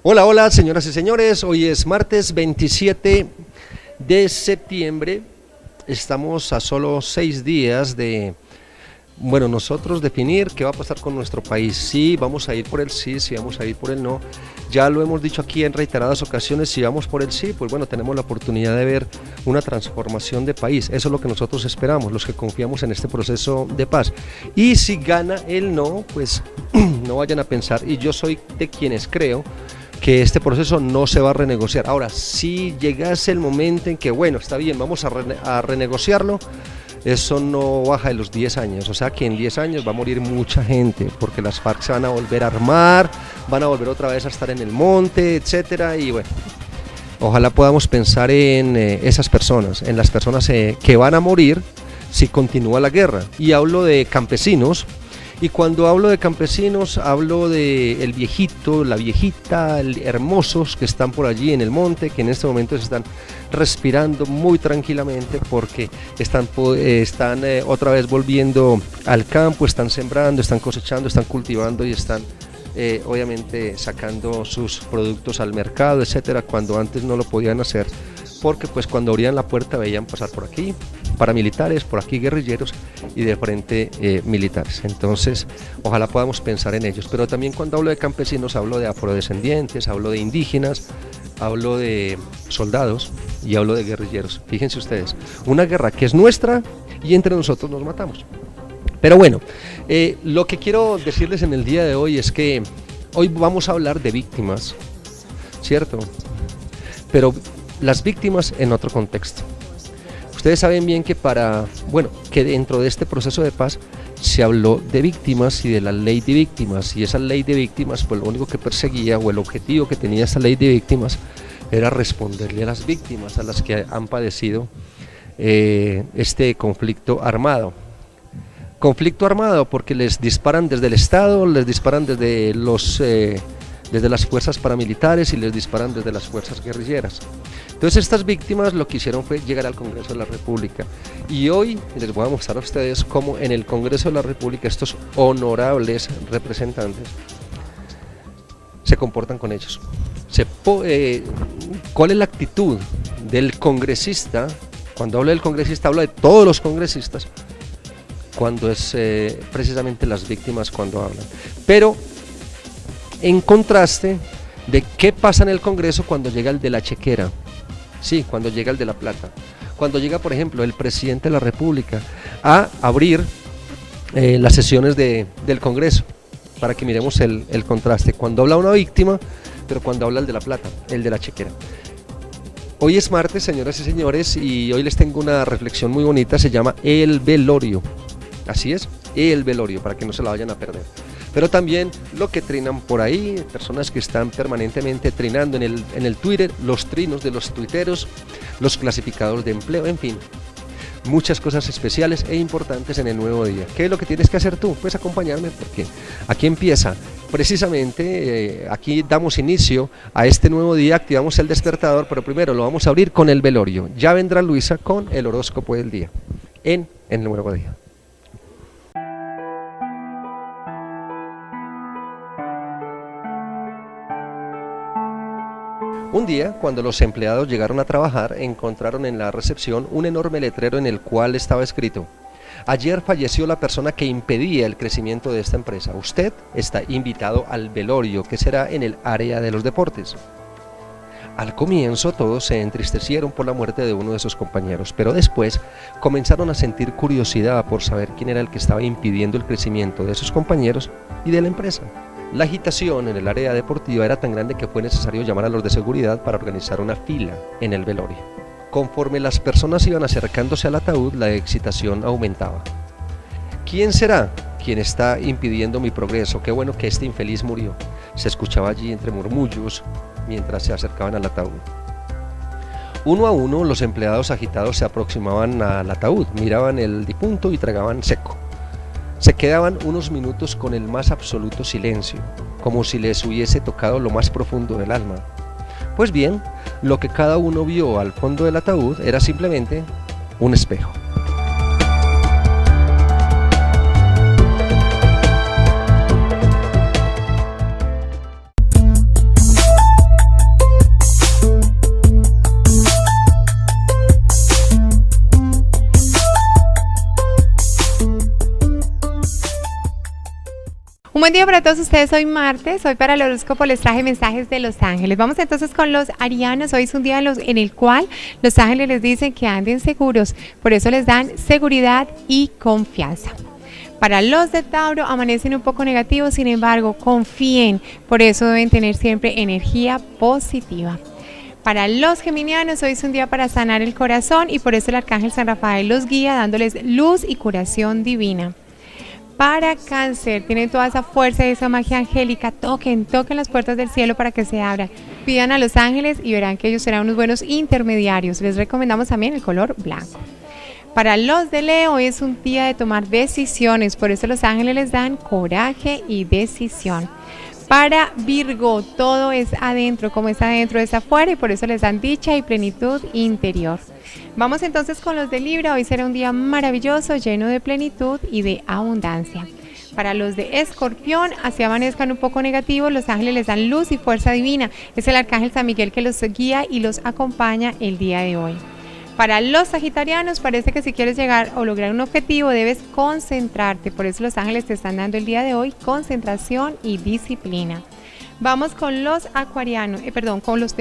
Hola, hola, señoras y señores. Hoy es martes 27 de septiembre. Estamos a solo 6 días de, nosotros definir qué va a pasar con nuestro país. Si vamos a ir por el sí, si vamos a ir por el no. Ya lo hemos dicho aquí en reiteradas ocasiones, si vamos por el sí, pues bueno, tenemos la oportunidad de ver una transformación de país. Eso es lo que nosotros esperamos, los que confiamos en este proceso de paz. Y si gana el no, pues no vayan a pensar, y yo soy de quienes creo que este proceso no se va a renegociar. Ahora, si llegase el momento en que, bueno, está bien, vamos a renegociarlo, eso no baja de los 10 años, o sea que en 10 años va a morir mucha gente, porque las FARC se van a volver a armar, van a volver otra vez a estar en el monte, etcétera, y bueno, ojalá podamos pensar en esas personas, en las personas que van a morir si continúa la guerra. Y hablo de campesinos. Y cuando hablo de campesinos, hablo de el viejito, la viejita, hermosos que están por allí en el monte, que en este momento se están respirando muy tranquilamente porque están otra vez volviendo al campo, están sembrando, están cosechando, están cultivando y están obviamente sacando sus productos al mercado, etcétera, cuando antes no lo podían hacer, porque pues cuando abrían la puerta veían pasar por aquí paramilitares, por aquí guerrilleros y de frente militares. Entonces ojalá podamos pensar en ellos. Pero también cuando hablo de campesinos hablo de afrodescendientes, hablo de indígenas, hablo de soldados y hablo de guerrilleros. Fíjense ustedes, una guerra que es nuestra y entre nosotros nos matamos. Pero bueno, lo que quiero decirles en el día de hoy es que hoy vamos a hablar de víctimas, ¿cierto? Pero las víctimas en otro contexto. Ustedes saben bien que que dentro de este proceso de paz se habló de víctimas y de la ley de víctimas, y esa ley de víctimas, pues lo único que perseguía, o el objetivo que tenía esa ley de víctimas, era responderle a las víctimas, a las que han padecido este conflicto armado. Conflicto armado porque les disparan desde el Estado, les disparan desde las fuerzas paramilitares y les disparan desde las fuerzas guerrilleras. Entonces estas víctimas lo que hicieron fue llegar al Congreso de la República, y hoy les voy a mostrar a ustedes cómo en el Congreso de la República estos honorables representantes se comportan con ellos. ¿Cuál es la actitud del congresista? Cuando hablo del congresista hablo de todos los congresistas, cuando es precisamente las víctimas cuando hablan, pero en contraste de qué pasa en el Congreso cuando llega el de la chequera. Sí, cuando llega el de la plata, cuando llega por ejemplo el presidente de la República a abrir las sesiones del Congreso, para que miremos el contraste, cuando habla una víctima, pero cuando habla el de la plata, el de la chequera. Hoy es martes, señoras y señores, y hoy les tengo una reflexión muy bonita, se llama el velorio, así es, el velorio, para que no se la vayan a perder. Pero también lo que trinan por ahí, personas que están permanentemente trinando en el Twitter, los trinos de los tuiteros, los clasificadores de empleo, en fin, muchas cosas especiales e importantes en el nuevo día. ¿Qué es lo que tienes que hacer tú? Pues acompañarme, porque aquí empieza, precisamente, aquí damos inicio a este nuevo día, activamos el despertador, pero primero lo vamos a abrir con el velorio. Ya vendrá Luisa con el horóscopo del día, en el nuevo día. Un día, cuando los empleados llegaron a trabajar, encontraron en la recepción un enorme letrero en el cual estaba escrito: ayer falleció la persona que impedía el crecimiento de esta empresa. Usted está invitado al velorio, que será en el área de los deportes. Al comienzo todos se entristecieron por la muerte de uno de sus compañeros, pero después comenzaron a sentir curiosidad por saber quién era el que estaba impidiendo el crecimiento de sus compañeros y de la empresa. La agitación en el área deportiva era tan grande que fue necesario llamar a los de seguridad para organizar una fila en el velorio. Conforme las personas iban acercándose al ataúd, la excitación aumentaba. ¿Quién será quien está impidiendo mi progreso? Qué bueno que este infeliz murió, se escuchaba allí entre murmullos mientras se acercaban al ataúd. Uno a uno los empleados agitados se aproximaban al ataúd, miraban el difunto y tragaban seco. Se quedaban unos minutos con el más absoluto silencio, como si les hubiese tocado lo más profundo del alma. Pues bien, lo que cada uno vio al fondo del ataúd era simplemente un espejo. buen día para todos ustedes, hoy martes, hoy para el horóscopo les traje mensajes de los ángeles. Vamos entonces con los arianos, hoy es un día en el cual los ángeles les dicen que anden seguros, por eso les dan seguridad y confianza. Para los de Tauro amanecen un poco negativos, sin embargo confíen, por eso deben tener siempre energía positiva. Para los geminianos hoy es un día para sanar el corazón y por eso el arcángel San Rafael los guía dándoles luz y curación divina. Para Cáncer, tienen toda esa fuerza y esa magia angélica, toquen las puertas del cielo para que se abran. Pidan a los ángeles y verán que ellos serán unos buenos intermediarios. Les recomendamos también el color blanco. Para los de Leo, hoy es un día de tomar decisiones, por eso los ángeles les dan coraje y decisión. Para Virgo, todo es adentro, como es adentro es afuera y por eso les dan dicha y plenitud interior. Vamos entonces con los de Libra, hoy será un día maravilloso, lleno de plenitud y de abundancia. Para los de Escorpión, así amanezcan un poco negativos, los ángeles les dan luz y fuerza divina. Es el arcángel San Miguel que los guía y los acompaña el día de hoy. Para los sagitarianos, parece que si quieres llegar o lograr un objetivo debes concentrarte, por eso los ángeles te están dando el día de hoy concentración y disciplina. Vamos con los con los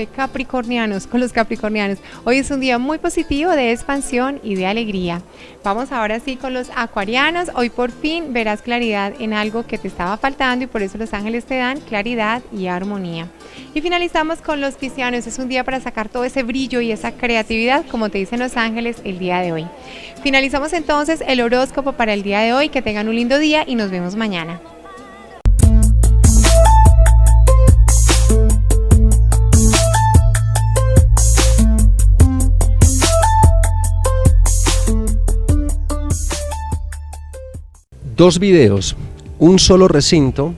capricornianos. Hoy es un día muy positivo de expansión y de alegría. Vamos ahora sí con los acuarianos. Hoy por fin verás claridad en algo que te estaba faltando y por eso los ángeles te dan claridad y armonía. Y finalizamos con los piscianos. Es un día para sacar todo ese brillo y esa creatividad, como te dicen los ángeles el día de hoy. Finalizamos entonces el horóscopo para el día de hoy. Que tengan un lindo día y nos vemos mañana. Dos videos, un solo recinto,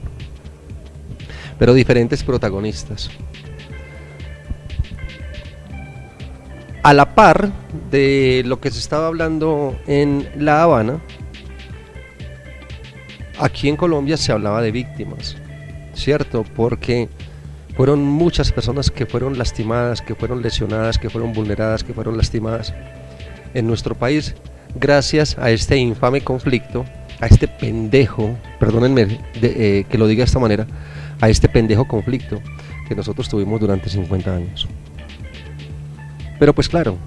pero diferentes protagonistas. A la par de lo que se estaba hablando en La Habana, aquí en Colombia se hablaba de víctimas, ¿cierto? Porque fueron muchas personas que fueron lastimadas, que fueron lesionadas, que fueron vulneradas, que fueron lastimadas en nuestro país gracias a este infame conflicto, a este pendejo, perdónenme que lo diga de esta manera, a este pendejo conflicto que nosotros tuvimos durante 50 años. Pero pues claro,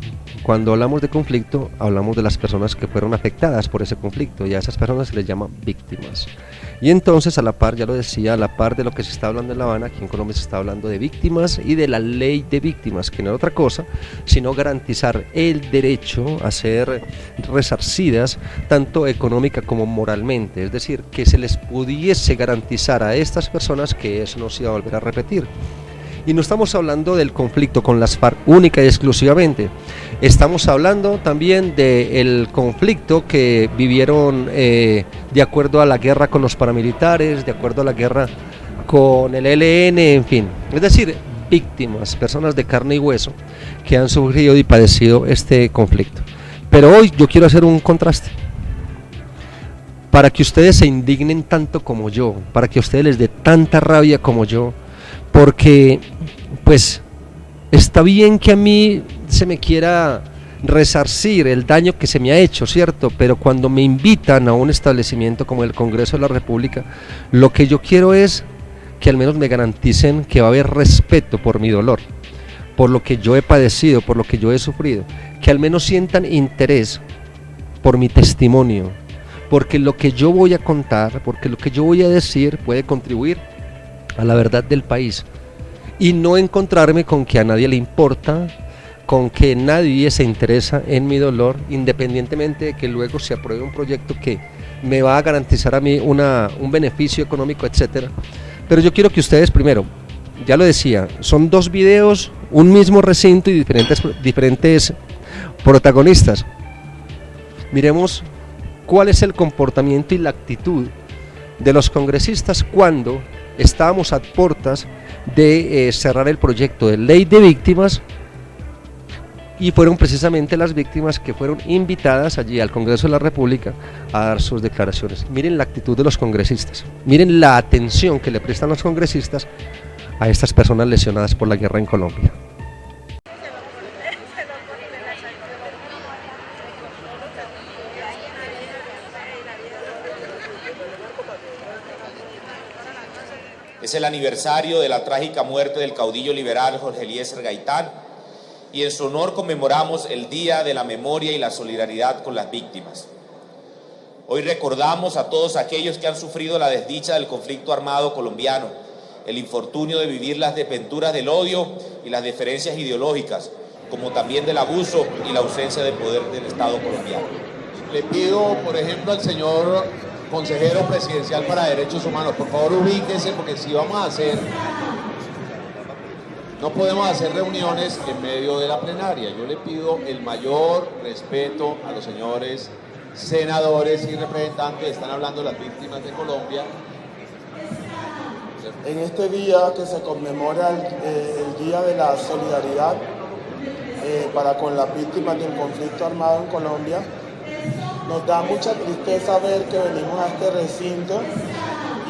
cuando hablamos de conflicto, hablamos de las personas que fueron afectadas por ese conflicto y a esas personas se les llama víctimas. Y entonces a la par, ya lo decía, a la par de lo que se está hablando en La Habana, aquí en Colombia se está hablando de víctimas y de la ley de víctimas, que no es otra cosa, sino garantizar el derecho a ser resarcidas, tanto económica como moralmente, es decir, que se les pudiese garantizar a estas personas que eso no se iba a volver a repetir. Y no estamos hablando del conflicto con las FARC única y exclusivamente, estamos hablando también del conflicto que vivieron de acuerdo a la guerra con los paramilitares, de acuerdo a la guerra con el ELN, en fin, es decir, víctimas, personas de carne y hueso que han sufrido y padecido este conflicto. Pero hoy yo quiero hacer un contraste, para que ustedes se indignen tanto como yo, para que a ustedes les dé tanta rabia como yo, porque pues está bien que a mí se me quiera resarcir el daño que se me ha hecho, ¿cierto? Pero cuando me invitan a un establecimiento como el Congreso de la República, lo que yo quiero es que al menos me garanticen que va a haber respeto por mi dolor, por lo que yo he padecido, por lo que yo he sufrido, que al menos sientan interés por mi testimonio, porque lo que yo voy a contar, porque lo que yo voy a decir puede contribuir a la verdad del país y no encontrarme con que a nadie le importa, con que nadie se interesa en mi dolor, independientemente de que luego se apruebe un proyecto que me va a garantizar a mí un beneficio económico, etcétera. Pero yo quiero que ustedes primero, ya lo decía, son dos videos, un mismo recinto y diferentes protagonistas. Miremos cuál es el comportamiento y la actitud de los congresistas cuando estábamos a puertas de cerrar el proyecto de ley de víctimas y fueron precisamente las víctimas que fueron invitadas allí al Congreso de la República a dar sus declaraciones. Miren la actitud de los congresistas, miren la atención que le prestan los congresistas a estas personas lesionadas por la guerra en Colombia. Es el aniversario de la trágica muerte del caudillo liberal Jorge Eliezer Gaitán y en su honor conmemoramos el Día de la Memoria y la Solidaridad con las Víctimas. Hoy recordamos a todos aquellos que han sufrido la desdicha del conflicto armado colombiano, el infortunio de vivir las desventuras del odio y las diferencias ideológicas, como también del abuso y la ausencia de poder del Estado colombiano. Le pido, por ejemplo, al señor consejero presidencial para Derechos Humanos, por favor ubíquese, porque si vamos a hacer, no podemos hacer reuniones en medio de la plenaria. Yo le pido el mayor respeto a los señores senadores y representantes, están hablando las víctimas de Colombia. En este día que se conmemora el Día de la Solidaridad para con las víctimas del conflicto armado en Colombia, nos da mucha tristeza ver que venimos a este recinto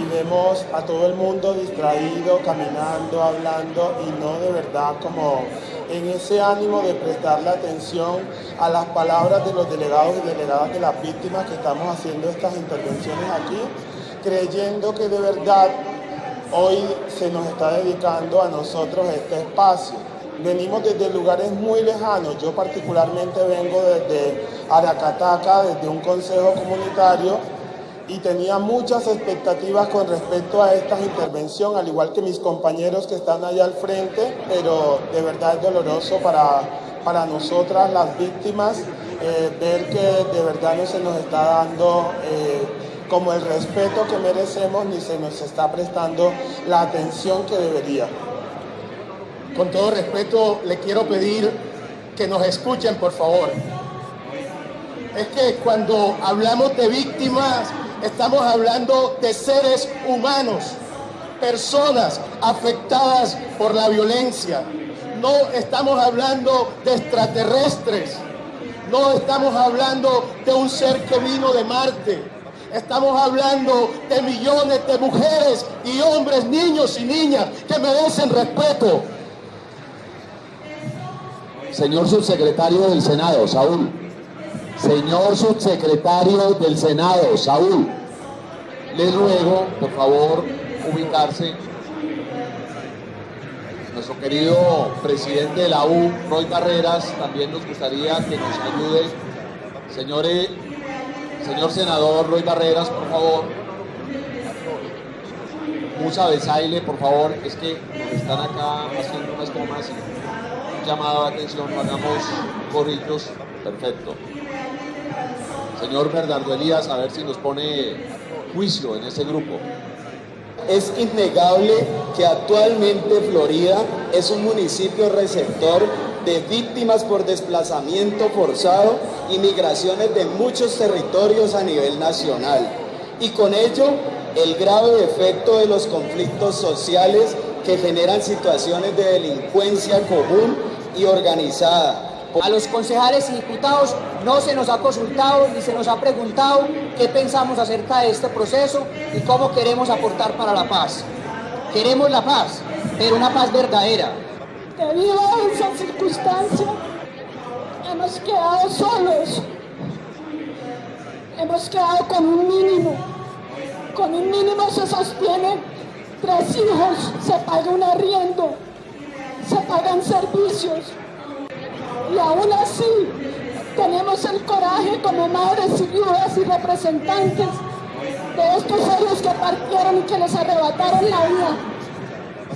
y vemos a todo el mundo distraído, caminando, hablando y no de verdad como en ese ánimo de prestarle atención a las palabras de los delegados y delegadas de las víctimas que estamos haciendo estas intervenciones aquí, creyendo que de verdad hoy se nos está dedicando a nosotros este espacio. Venimos desde lugares muy lejanos, yo particularmente vengo desde Aracataca, desde un consejo comunitario, y tenía muchas expectativas con respecto a esta intervención, al igual que mis compañeros que están allá al frente, pero de verdad es doloroso para nosotras las víctimas ver que de verdad no se nos está dando como el respeto que merecemos ni se nos está prestando la atención que debería. Con todo respeto le quiero pedir que nos escuchen, por favor. Es que cuando hablamos de víctimas, estamos hablando de seres humanos, personas afectadas por la violencia. No estamos hablando de extraterrestres, no estamos hablando de un ser que vino de Marte. Estamos hablando de millones de mujeres y hombres, niños y niñas que merecen respeto. Señor subsecretario del Senado, Saúl. Señor subsecretario del Senado, Saúl. Les ruego, por favor, ubicarse. Nuestro querido presidente de la U, Roy Barreras, también nos gustaría que nos ayude. Señor senador Roy Barreras, por favor. Musa Besaile, por favor, es que nos están acá haciendo unas tomas y un llamado de atención, no hagamos corrillos. Perfecto. Señor Bernardo Elías, a ver si nos pone juicio en ese grupo. Es innegable que actualmente Florida es un municipio receptor de víctimas por desplazamiento forzado y migraciones de muchos territorios a nivel nacional. Y con ello, el grave efecto de los conflictos sociales que generan situaciones de delincuencia común y organizada. A los concejales y diputados no se nos ha consultado ni se nos ha preguntado qué pensamos acerca de este proceso y cómo queremos aportar para la paz. Queremos la paz, pero una paz verdadera. Debido a esa circunstancia, hemos quedado solos. Hemos quedado con un mínimo. Con un mínimo se sostienen 3 hijos, se paga un arriendo, se pagan servicios. Y aún así, tenemos el coraje como madres y viudas y representantes de estos héroes que partieron y que les arrebataron la vida.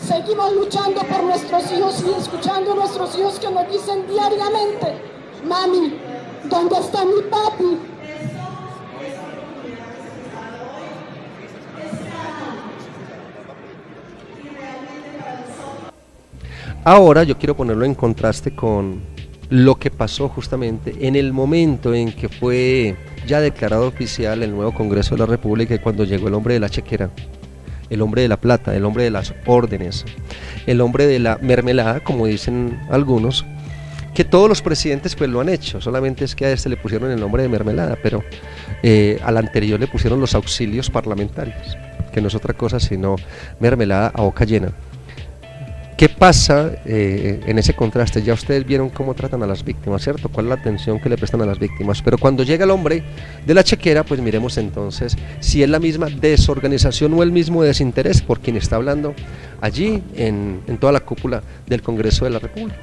Seguimos luchando por nuestros hijos y escuchando a nuestros hijos que nos dicen diariamente: mami, ¿dónde está mi papi? Ahora yo quiero ponerlo en contraste con lo que pasó justamente en el momento en que fue ya declarado oficial el nuevo Congreso de la República, y cuando llegó el hombre de la chequera, el hombre de la plata, el hombre de las órdenes, el hombre de la mermelada, como dicen algunos, que todos los presidentes pues lo han hecho, solamente es que a este le pusieron el nombre de mermelada, pero al anterior le pusieron los auxilios parlamentarios, que no es otra cosa sino mermelada a boca llena. ¿Qué pasa en ese contraste? Ya ustedes vieron cómo tratan a las víctimas, ¿cierto? ¿Cuál es la atención que le prestan a las víctimas? Pero cuando llega el hombre de la chequera, pues miremos entonces si es la misma desorganización o el mismo desinterés por quien está hablando allí en toda la cúpula del Congreso de la República.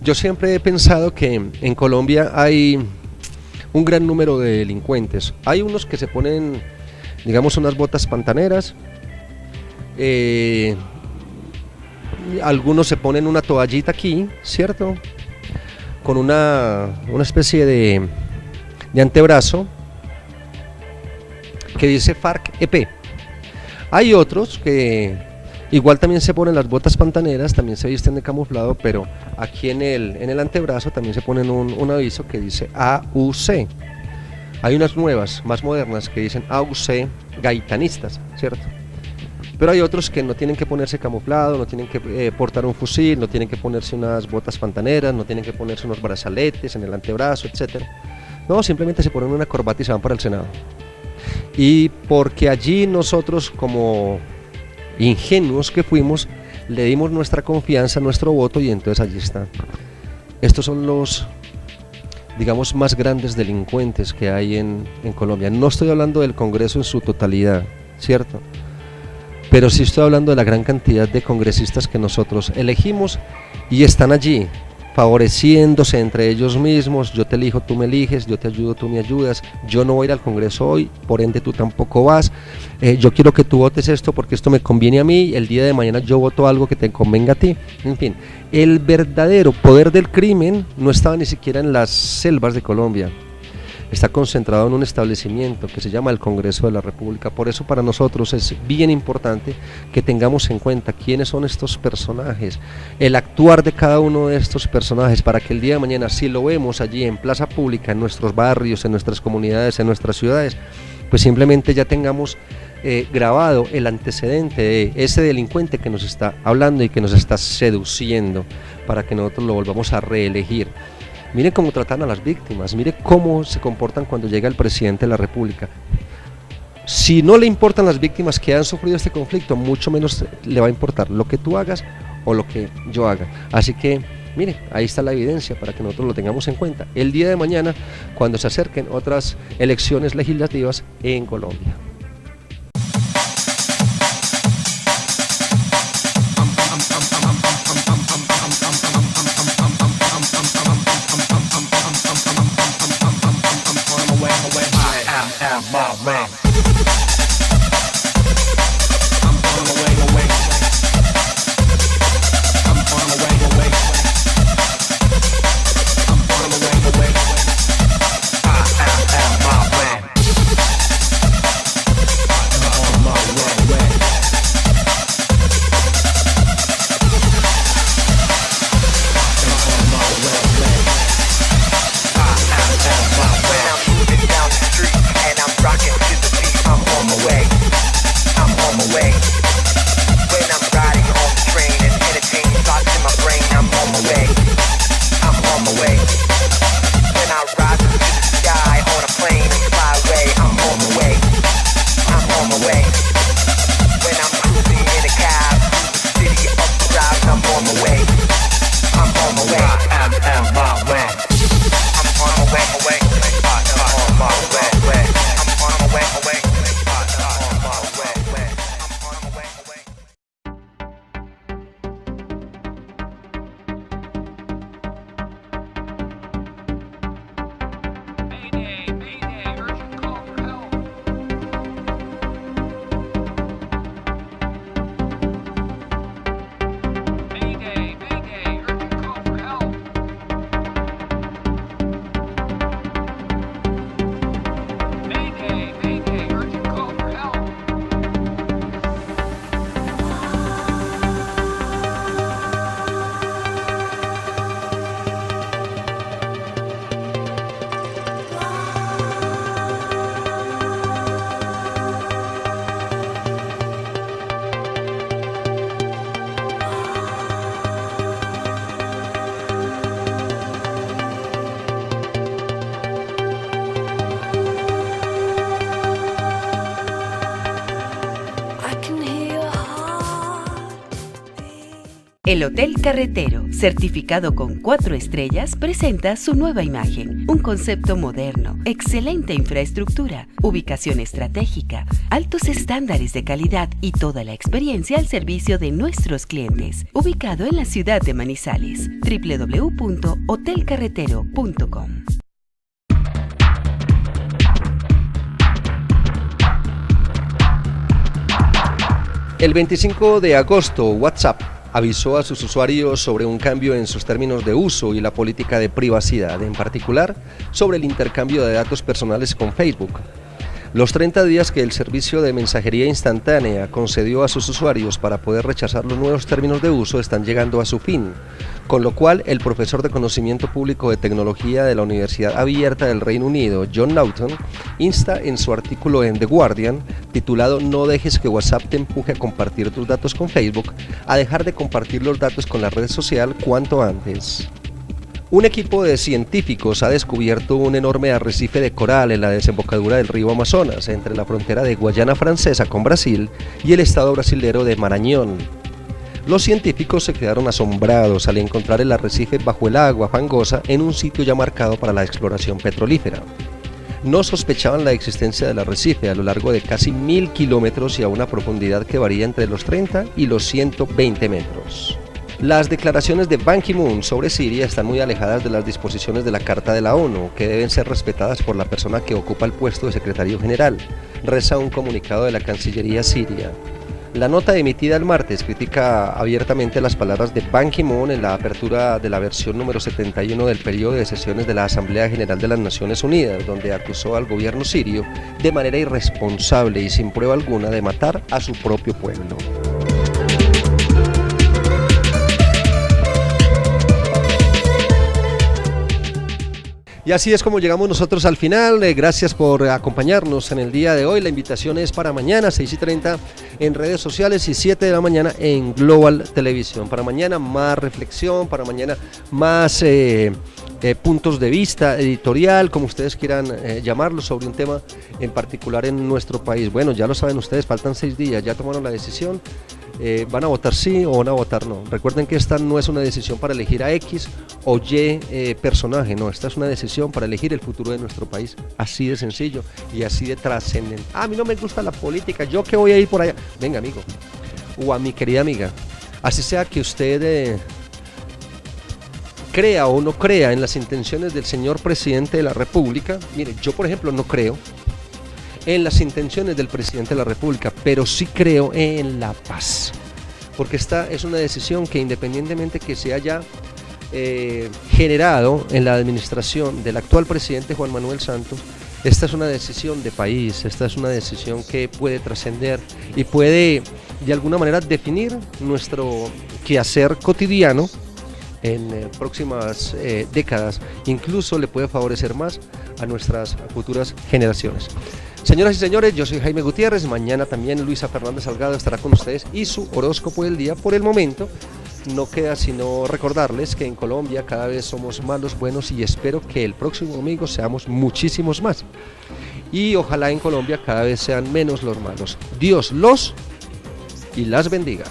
Yo siempre he pensado que en Colombia hay un gran número de delincuentes. Hay unos que se ponen, digamos, unas botas pantaneras, algunos se ponen una toallita aquí, ¿cierto? Con una especie de antebrazo que dice FARC-EP. Hay otros que igual también se ponen las botas pantaneras, también se visten de camuflado, pero aquí en el antebrazo también se ponen un aviso que dice AUC. Hay unas nuevas, más modernas, que dicen AUC gaitanistas, ¿cierto? Pero hay otros que no tienen que ponerse camuflado, no tienen que portar un fusil, no tienen que ponerse unas botas pantaneras, no tienen que ponerse unos brazaletes en el antebrazo, etc. No, simplemente se ponen una corbata y se van para el Senado. Y porque allí nosotros, como ingenuos que fuimos, le dimos nuestra confianza, nuestro voto, y entonces allí están. Estos son los, digamos, más grandes delincuentes que hay en Colombia. No estoy hablando del Congreso en su totalidad, ¿cierto? Pero sí estoy hablando de la gran cantidad de congresistas que nosotros elegimos y están allí, favoreciéndose entre ellos mismos. Yo te elijo, tú me eliges, yo te ayudo, tú me ayudas, yo no voy a ir al Congreso hoy, por ende tú tampoco vas, yo quiero que tú votes esto porque esto me conviene a mí, el día de mañana yo voto algo que te convenga a ti. En fin, el verdadero poder del crimen no estaba ni siquiera en las selvas de Colombia, está concentrado en un establecimiento que se llama el Congreso de la República. Por eso para nosotros es bien importante que tengamos en cuenta quiénes son estos personajes, el actuar de cada uno de estos personajes, para que el día de mañana, si lo vemos allí en plaza pública, en nuestros barrios, en nuestras comunidades, en nuestras ciudades, pues simplemente ya tengamos grabado el antecedente de ese delincuente que nos está hablando y que nos está seduciendo para que nosotros lo volvamos a reelegir. Miren cómo tratan a las víctimas, miren cómo se comportan cuando llega el presidente de la República. Si no le importan las víctimas que han sufrido este conflicto, mucho menos le va a importar lo que tú hagas o lo que yo haga. Así que, miren, ahí está la evidencia para que nosotros lo tengamos en cuenta el día de mañana cuando se acerquen otras elecciones legislativas en Colombia. El Hotel Carretero, certificado con 4 estrellas, presenta su nueva imagen. Un concepto moderno, excelente infraestructura, ubicación estratégica, altos estándares de calidad y toda la experiencia al servicio de nuestros clientes. Ubicado en la ciudad de Manizales. www.hotelcarretero.com. El 25 de agosto, WhatsApp avisó a sus usuarios sobre un cambio en sus términos de uso y la política de privacidad, en particular sobre el intercambio de datos personales con Facebook. Los 30 días que el servicio de mensajería instantánea concedió a sus usuarios para poder rechazar los nuevos términos de uso están llegando a su fin, con lo cual el profesor de Conocimiento Público de Tecnología de la Universidad Abierta del Reino Unido, John Naughton, insta en su artículo en The Guardian, titulado "No dejes que WhatsApp te empuje a compartir tus datos con Facebook", a dejar de compartir los datos con la red social cuanto antes. Un equipo de científicos ha descubierto un enorme arrecife de coral en la desembocadura del río Amazonas, entre la frontera de Guayana Francesa con Brasil y el estado brasilero de Maranhão. Los científicos se quedaron asombrados al encontrar el arrecife bajo el agua fangosa en un sitio ya marcado para la exploración petrolífera. No sospechaban la existencia del arrecife a lo largo de casi 1000 kilómetros y a una profundidad que varía entre los 30 y los 120 metros. Las declaraciones de Ban Ki-moon sobre Siria están muy alejadas de las disposiciones de la Carta de la ONU, que deben ser respetadas por la persona que ocupa el puesto de secretario general, reza un comunicado de la Cancillería siria. La nota emitida el martes critica abiertamente las palabras de Ban Ki-moon en la apertura de la versión número 71 del periodo de sesiones de la Asamblea General de las Naciones Unidas, donde acusó al gobierno sirio de manera irresponsable y sin prueba alguna de matar a su propio pueblo. Y así es como llegamos nosotros al final. Gracias por acompañarnos en el día de hoy. La invitación es para mañana 6:30 en redes sociales y 7 de la mañana en Global Televisión. Para mañana más reflexión, para mañana más puntos de vista editorial, como ustedes quieran llamarlo, sobre un tema en particular en nuestro país. Bueno, ya lo saben ustedes, faltan 6 días, ya tomaron la decisión. ¿Van a votar sí o van a votar no? Recuerden que esta no es una decisión para elegir a X o Y personaje, no, esta es una decisión para elegir el futuro de nuestro país, así de sencillo y así de trascendente. A mí no me gusta la política, yo que voy a ir por allá. Venga, amigo, o a mi querida amiga, así sea que usted crea o no crea en las intenciones del señor presidente de la República. Mire, yo por ejemplo no creo en las intenciones del presidente de la República, pero sí creo en la paz, porque esta es una decisión que, independientemente que se haya generado en la administración del actual presidente Juan Manuel Santos, esta es una decisión de país, esta es una decisión que puede trascender y puede de alguna manera definir nuestro quehacer cotidiano en próximas décadas, incluso le puede favorecer más a nuestras futuras generaciones. Señoras y señores, yo soy Jaime Gutiérrez, mañana también Luisa Fernández Salgado estará con ustedes y su horóscopo del día. Por el momento no queda sino recordarles que en Colombia cada vez somos más los buenos y espero que el próximo domingo seamos muchísimos más. Y ojalá en Colombia cada vez sean menos los malos. Dios los y las bendiga.